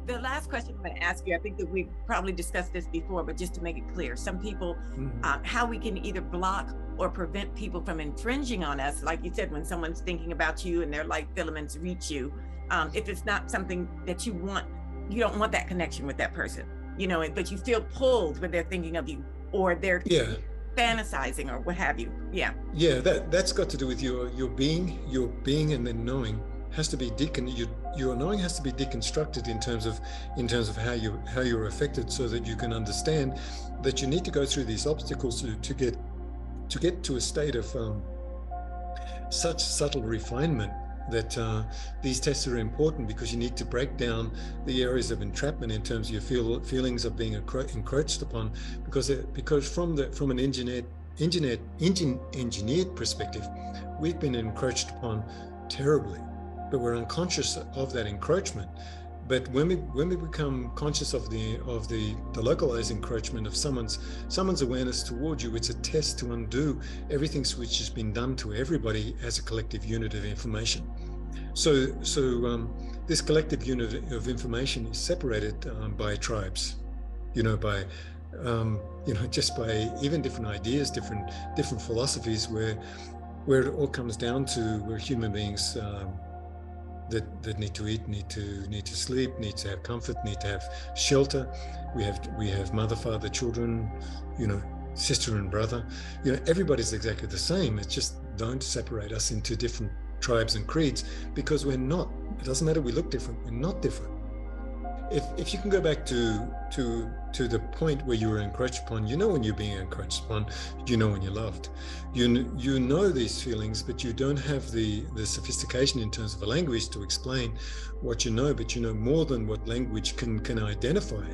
The last question I'm going to ask you, I think that we've probably discussed this before, but just to make it clear, some people, Mhm. how we can either block or prevent people from infringing on us. Like you said, when someone's thinking about you and their light filaments reach you, if it's not something that you want, you don't want that connection with that person, but you feel pulled when they're thinking of you or they're Yeah, fantasizing or what have you. Yeah. yeah, that's got to do with your being, and then knowing has to be your knowing has to be deconstructed in terms of how you're affected, so that you can understand that you need to go through these obstacles to get to a state of such subtle refinement that these tests are important, because you need to break down the areas of entrapment in terms of your feelings of being encroached upon, because from an engineered perspective, we've been encroached upon terribly, but we're unconscious of that encroachment. But when we become conscious of the localized encroachment of someone's awareness towards you, it's a test to undo everything which has been done to everybody as a collective unit of information. So this collective unit of information is separated by tribes, by just by even different ideas, different philosophies, where it all comes down to we're human beings. That need to eat, need to sleep, need to have comfort, need to have shelter. We have mother, father, children, sister and brother. Everybody's exactly the same. It's just don't separate us into different tribes and creeds, because we're not. It doesn't matter. We look different. We're not different. If you can go back to the point where you were encroached upon, when you're being encroached upon, when you're loved, you know these feelings, but you don't have the sophistication in terms of a language to explain what you know, but you know more than what language can identify.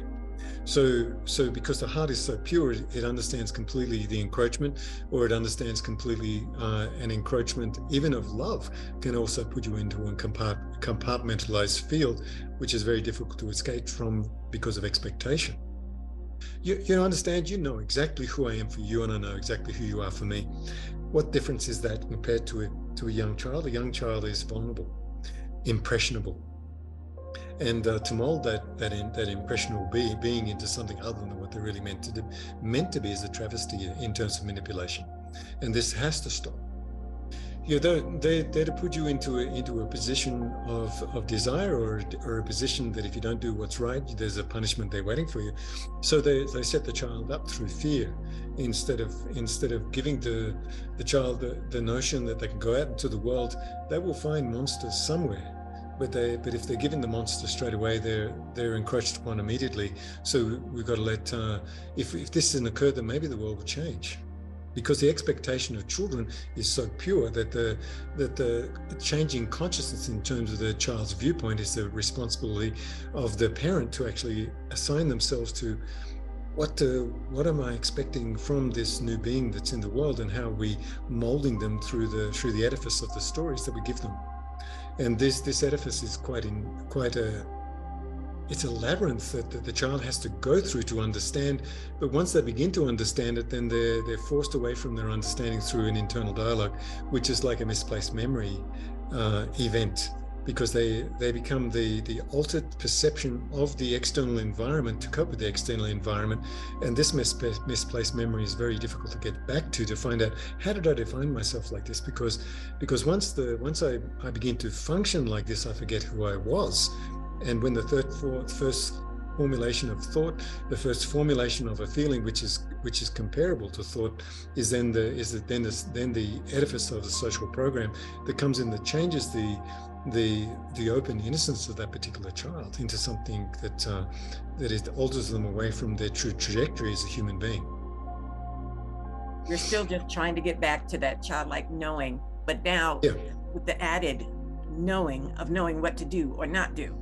So because the heart is so pure, it understands completely the encroachment, or it understands completely an encroachment even of love can also put you into a compartmentalized field, which is very difficult to escape from because of expectation. You understand, you know exactly who I am for you, and I know exactly who you are for me. What difference is that compared to a young child? A young child is vulnerable, impressionable. And to mold that impressionable being into something other than what they're really meant to be is a travesty in terms of manipulation, and this has to stop. They're to put you into a position of desire, or a position that if you don't do what's right, there's a punishment there waiting for you. So they set the child up through fear, instead of giving the child the notion that they can go out into the world. They will find monsters somewhere. But if they're given the monster straight away, they're encroached upon immediately. So we've got to let if this doesn't occur, then maybe the world will change, because the expectation of children is so pure that the changing consciousness in terms of the child's viewpoint is the responsibility of the parent to actually assign themselves to what am I expecting from this new being that's in the world, and how are we molding them through the edifice of the stories that we give them. And this edifice is it's a labyrinth that the child has to go through to understand. But once they begin to understand it, then they're forced away from their understanding through an internal dialogue, which is like a misplaced memory event, because they become the altered perception of the external environment to cope with the external environment. And this misplaced memory is very difficult to get back to find out, how did I define myself like this? Because once I begin to function like this, I forget who I was. And when the first formulation of thought, the first formulation of a feeling, which is comparable to thought, is then the edifice of the social program that comes in, that changes the open innocence of that particular child into something that alters them away from their true trajectory as a human being. You're still just trying to get back to that childlike knowing, but now with the added knowing of knowing what to do or not do.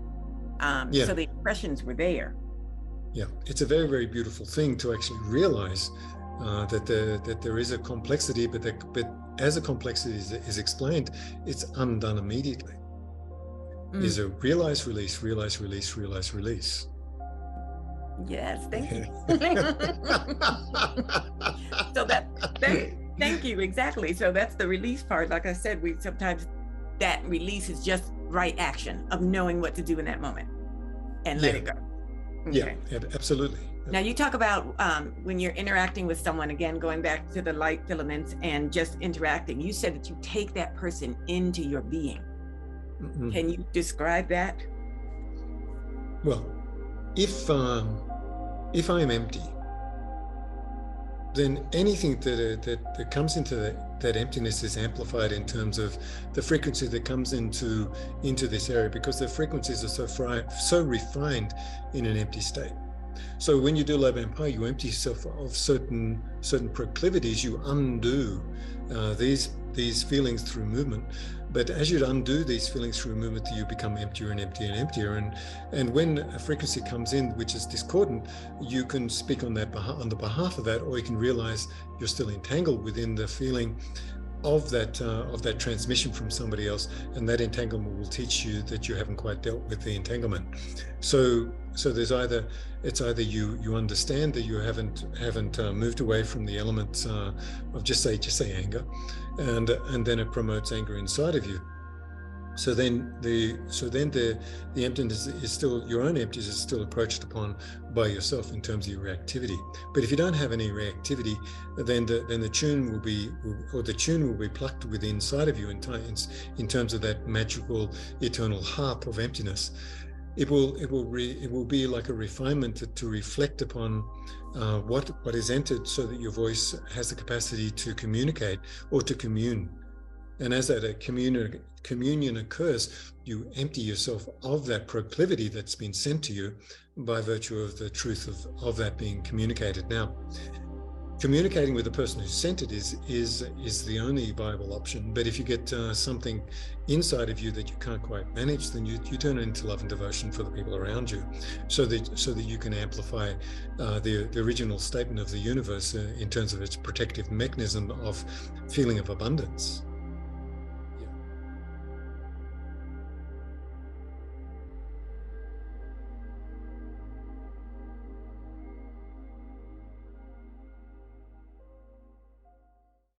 So the impressions were there. Yeah, it's a very, very beautiful thing to actually realize that there is a complexity, but as a complexity is explained, it's undone immediately. Is a realize, release, realize, release, realize, release. Yes, thank you. So thank you, exactly. So that's the release part. Like I said, sometimes that release is just right action of knowing what to do in that moment. and let it go. Okay. Yeah, absolutely. Now you talk about when you're interacting with someone, again, going back to the light filaments and just interacting, you said that you take that person into your being. Mm-hmm. Can you describe that? Well, if I am empty, then anything that comes into that emptiness is amplified in terms of the frequency that comes into this area, because the frequencies are so refined in an empty state. So when you do low band pi, you empty yourself of certain proclivities. You undo these feelings through movement. But as you undo these feelings through movement, you become emptier and emptier and emptier. And when a frequency comes in which is discordant, you can speak on the behalf of that, or you can realize you're still entangled within the feeling of that transmission from somebody else, and that entanglement will teach you that you haven't quite dealt with the entanglement. So there's either you understand that you haven't moved away from the elements of just say anger, and then it promotes anger inside of you. So then the emptiness is still, your own emptiness is still approached upon by yourself in terms of your reactivity. But if you don't have any reactivity, then the tune will be plucked within inside of you in terms of that magical eternal harp of emptiness. It will be like a refinement to reflect upon what is entered, so that your voice has the capacity to communicate or to commune. And as that communion occurs, you empty yourself of that proclivity that's been sent to you by virtue of the truth of that being communicated. Now, communicating with the person who sent it is the only viable option. But if you get something inside of you that you can't quite manage, then you turn it into love and devotion for the people around you, so that you can amplify the original statement of the universe in terms of its protective mechanism of feeling of abundance.